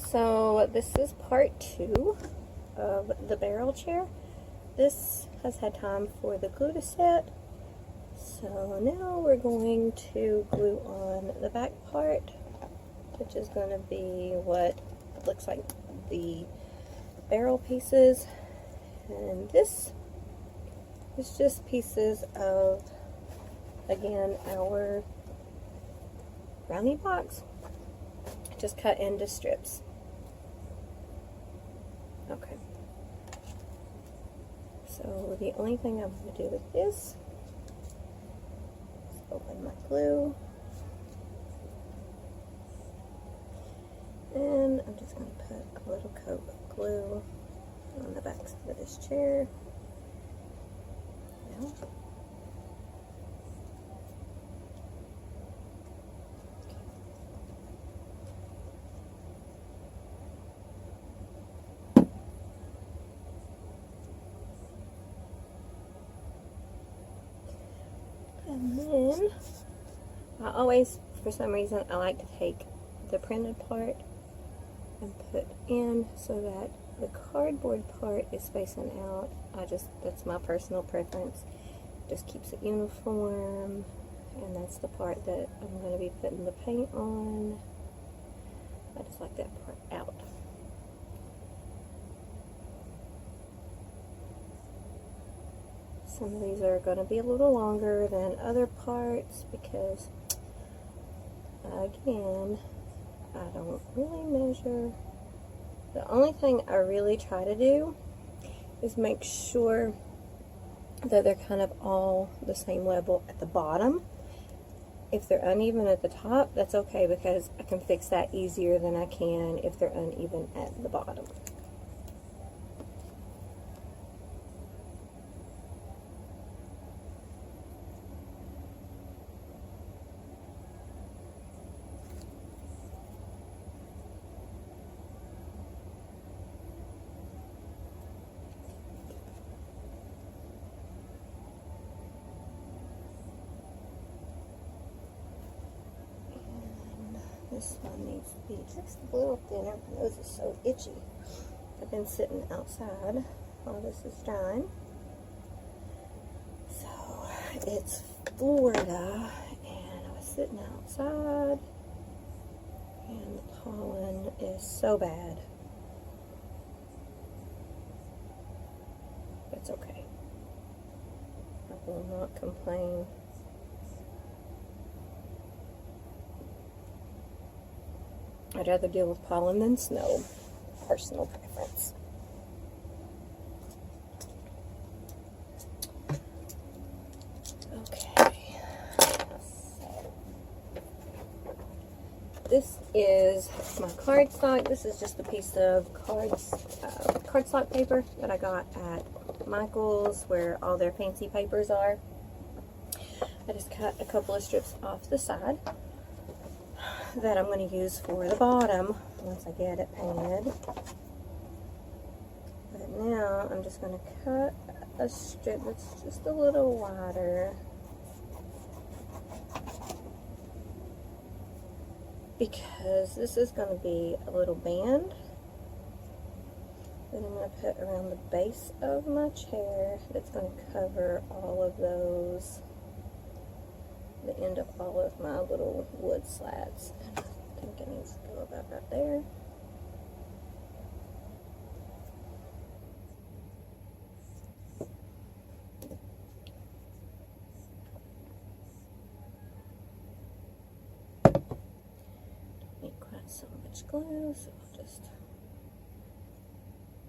So this is part 2 of the barrel chair. This has had time for the glue to set. So now we're going to glue on the back part, which is going to be what looks like the barrel pieces. And this is just pieces of, again, our brownie box, just cut into strips. Okay. So the only thing I'm going to do with this is open my glue. And I'm just going to put a little coat of glue on the back side of this chair. Now, and then I always, for some reason, I like to take the printed part and put in so that the cardboard part is facing out. That's my personal preference. Just keeps it uniform, and that's the part that I'm going to be putting the paint on. I just like that part out. Some of these are going to be a little longer than other parts because, again, I don't really measure. The only thing I really try to do is make sure that they're kind of all the same level at the bottom. If they're uneven at the top, that's okay because I can fix that easier than I can if they're uneven at the bottom. This one needs to be just a little thinner. My nose is so itchy. I've been sitting outside while this is drying. So it's Florida, and I was sitting outside, and the pollen is so bad. It's okay. I will not complain. I'd rather deal with pollen than snow. Personal preference. Okay. So, this is my cardstock. This is just a piece of cardstock paper that I got at Michael's, where all their fancy papers are. I just cut a couple of strips off the side that I'm going to use for the bottom once I get it painted. But now I'm just going to cut a strip that's just a little wider, because this is going to be a little band that I'm going to put around the base of my chair that's going to cover all of those, the end of all of my little wood slats. And I think it needs to go about right there. Don't need quite so much glue, so I'll just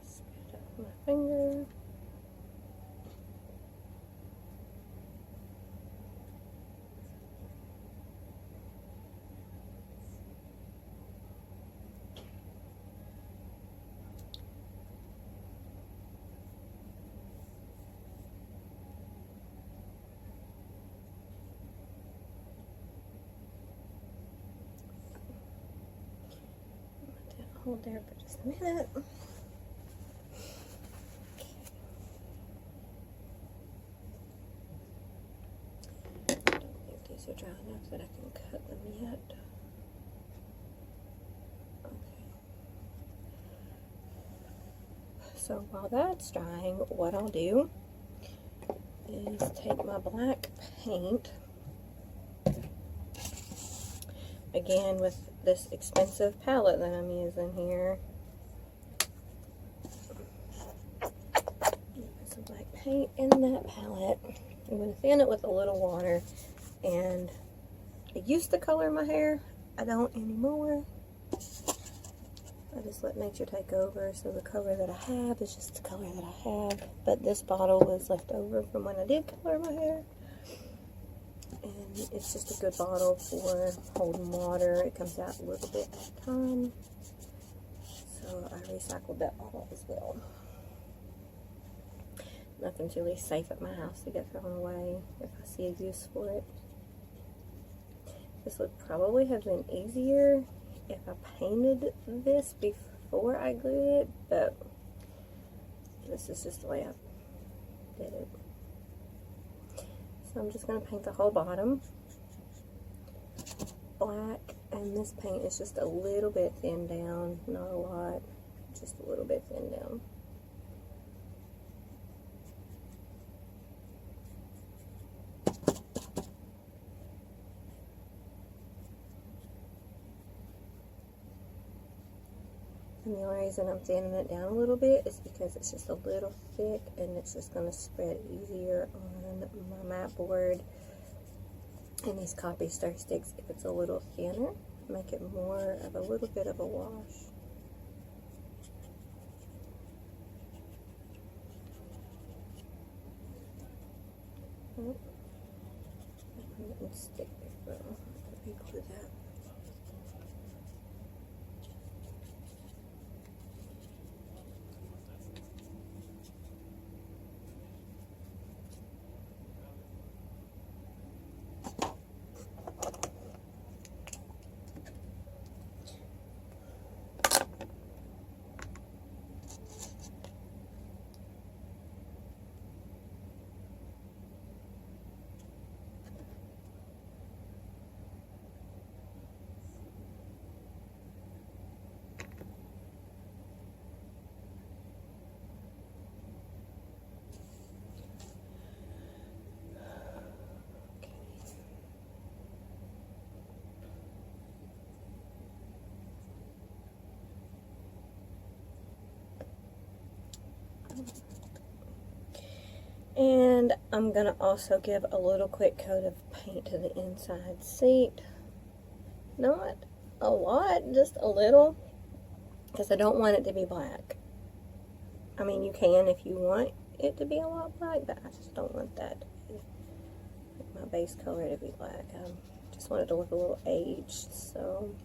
spread it with my finger. Hold there for just a minute. I don't think these are dry enough that I can cut them yet. Okay. So while that's drying, what I'll do is take my black paint, again with this expensive palette that I'm using here. Put some black paint in that palette. I'm going to thin it with a little water, and I used to color my hair. I don't anymore. I just let nature take over, so the color that I have is just the color that I have. But this bottle was left over from when I did color my hair. And it's just a good bottle for holding water. It comes out a little bit at a time. So I recycled that bottle as well. Nothing's really safe at my house to get thrown away if I see a use for it. This would probably have been easier if I painted this before I glued it, but this is just the way I did it. So I'm just going to paint the whole bottom black, and this paint is just a little bit thinned down, not a lot, just a little bit thinned down. And the only reason I'm thinning it down a little bit is because it's just a little thick, and it's just going to spread easier on my mat board. And these Coffee Star sticks, if it's a little thinner, make it more of a little bit of a wash. Oh, that didn't stick very well. Let me glue that. And I'm going to also give a little quick coat of paint to the inside seat. Not a lot, just a little, because I don't want it to be black. I mean, you can if you want it to be a lot black, but I just don't want that to be like my base color to be black. I just want it to look a little aged, so...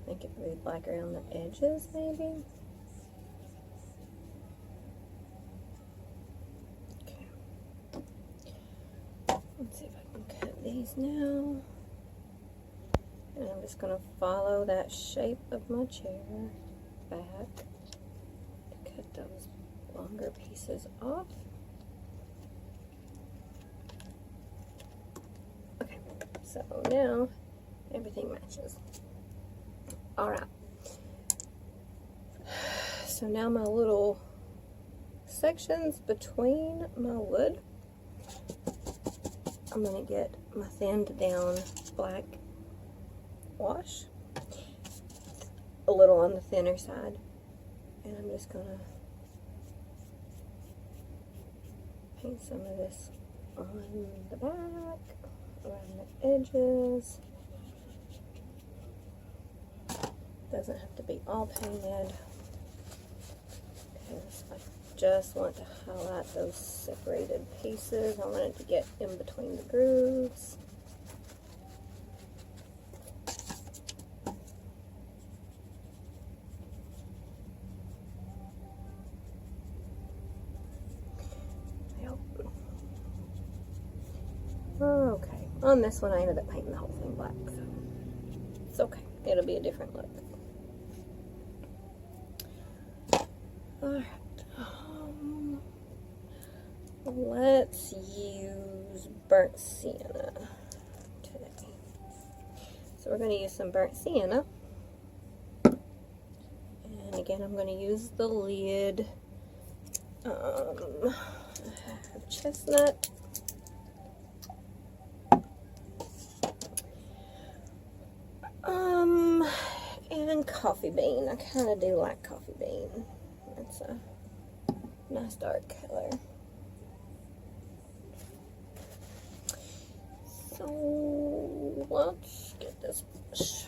Make it really black around the edges, maybe. Okay. Let's see if I can cut these now. And I'm just going to follow that shape of my chair back to cut those longer pieces off. Okay, so now everything matches. Alright, so now my little sections between my wood, I'm going to get my thinned down black wash, a little on the thinner side, and I'm just going to paint some of this on the back, around the edges. Doesn't have to be all painted, because I just want to highlight those separated pieces. I want it to get in between the grooves. Yep. Okay, on this one I ended up painting the whole thing black, so it's okay. It'll be a different look. Alright, let's use burnt sienna today. So we're going to use some burnt sienna. And again, I'm going to use the lid. I have chestnut. And coffee bean. I kind of do like coffee bean. It's a nice dark color. So let's get this brush.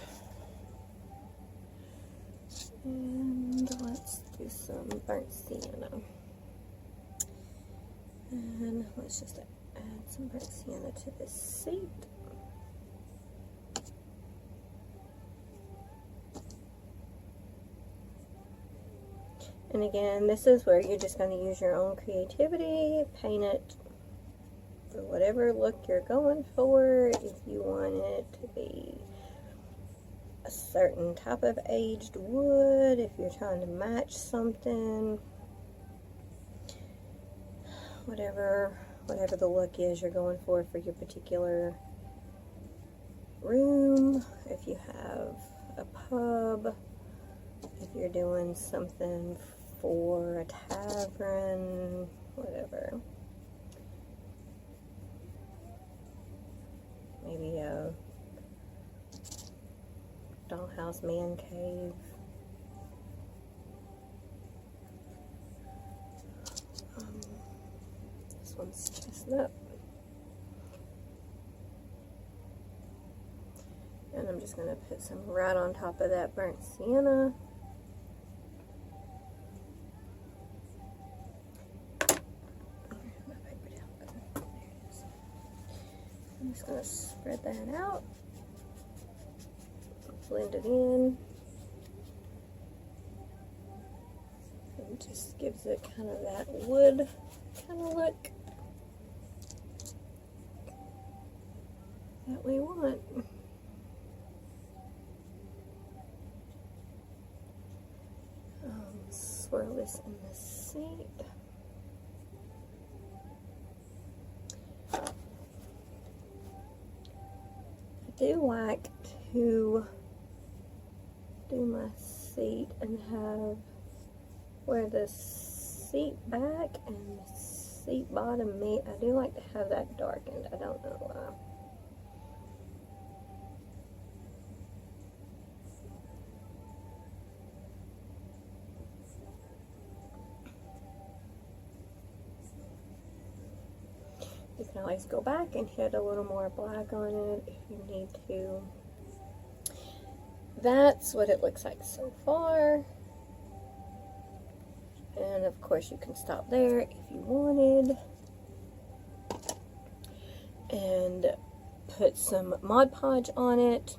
And let's do some burnt sienna. And let's just add some burnt sienna to this seat. And again, this is where you're just going to use your own creativity, paint it for whatever look you're going for. If you want it to be a certain type of aged wood, if you're trying to match something, whatever the look is you're going for your particular room. If you have a pub, if you're doing something for a tavern, whatever. Maybe a dollhouse man cave. This one's chestnut. And I'm just going to put some right on top of that burnt sienna. I'm just going to spread that out, blend it in. It just gives it kind of that wood kind of look that we want. Swirl this in the seat. I do like to do my seat and have where the seat back and the seat bottom meet. I do like to have that darkened. I don't know why. You can always go back and hit a little more black on it if you need to. That's what it looks like so far. And of course you can stop there if you wanted. And put some Mod Podge on it.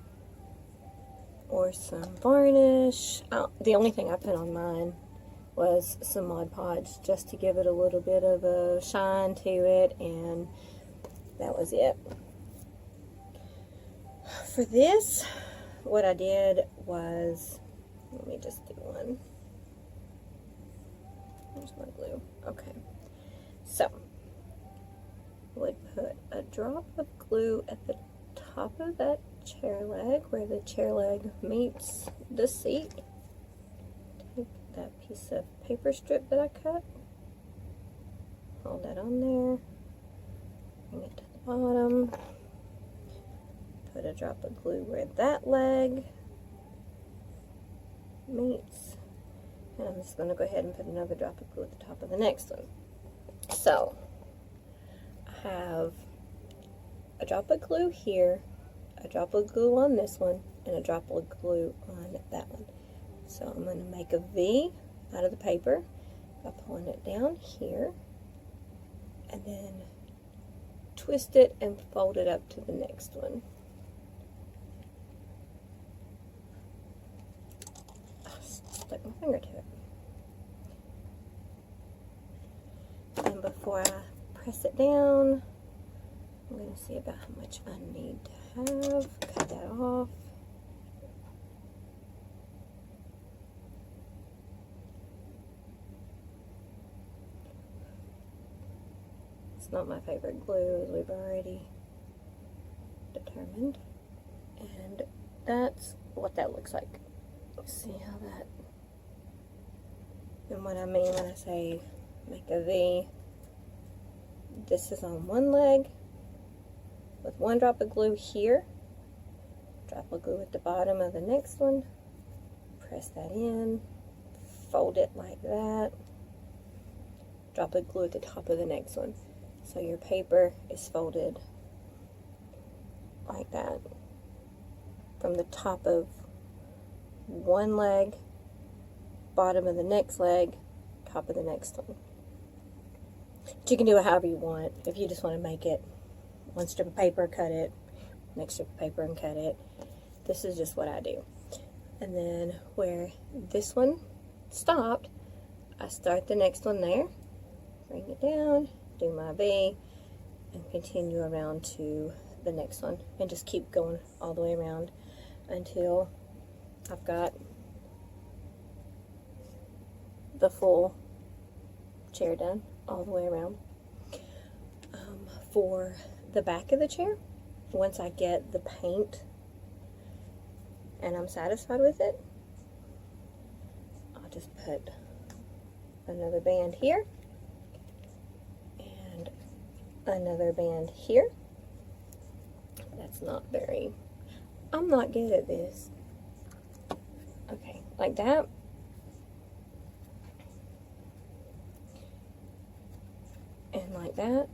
Or some varnish. The only thing I put on mine was some Mod Podge just to give it a little bit of a shine to it, and that was it. For this, what I did was, let me just do one. There's my glue. Okay. So, I would put a drop of glue at the top of that chair leg, where the chair leg meets the seat. Take that piece of paper strip that I cut, hold that on there, bring it to the bottom, put a drop of glue where that leg meets, and I'm just going to go ahead and put another drop of glue at the top of the next one. So, I have a drop of glue here, a drop of glue on this one, and a drop of glue on that one. So I'm going to make a V out of the paper by pulling it down here, and then twist it and fold it up to the next one. Stuck my finger to it. And before I press it down, I'm going to see about how much I need to have. Cut that off. It's not my favorite glue, as we've already determined. And that's what that looks like. See how that, and what I mean when I say make a V, this is on one leg with one drop of glue here, drop of glue at the bottom of the next one, press that in, fold it like that, drop of glue at the top of the next one. So your paper is folded like that from the top of one leg, bottom of the next leg, top of the next one. But you can do it however you want. If you just want to make it one strip of paper, cut it, next strip of paper and cut it. This is just what I do. And then where this one stopped, I start the next one there, bring it down, do my V, and continue around to the next one, and just keep going all the way around until I've got the full chair done all the way around. For the back of the chair, once I get the paint and I'm satisfied with it, I'll just put another band here and another band here. That's not very, I'm not good at this. Okay, like that. And like that.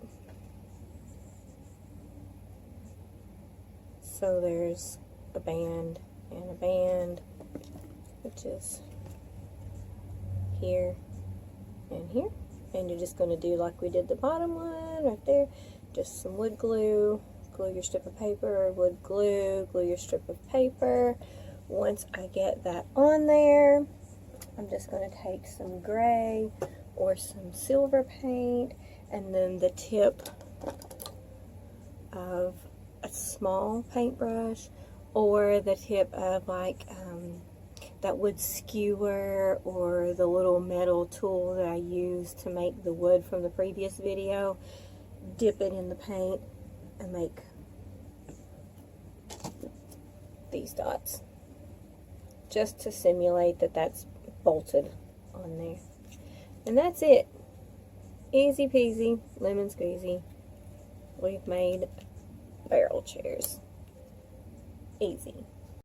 So there's a band and a band, which is here and here. And you're just going to do like we did the bottom one right there. Just some wood glue, glue your strip of paper, wood glue, glue your strip of paper. Once I get that on there, I'm just going to take some gray or some silver paint, and then the tip of a small paintbrush or the tip of like that wood skewer or the little metal tool that I used to make the wood from the previous video, dip it in the paint and make these dots just to simulate that that's bolted on there. And that's it. Easy peasy, lemon squeezy. We've made barrel chairs. Easy.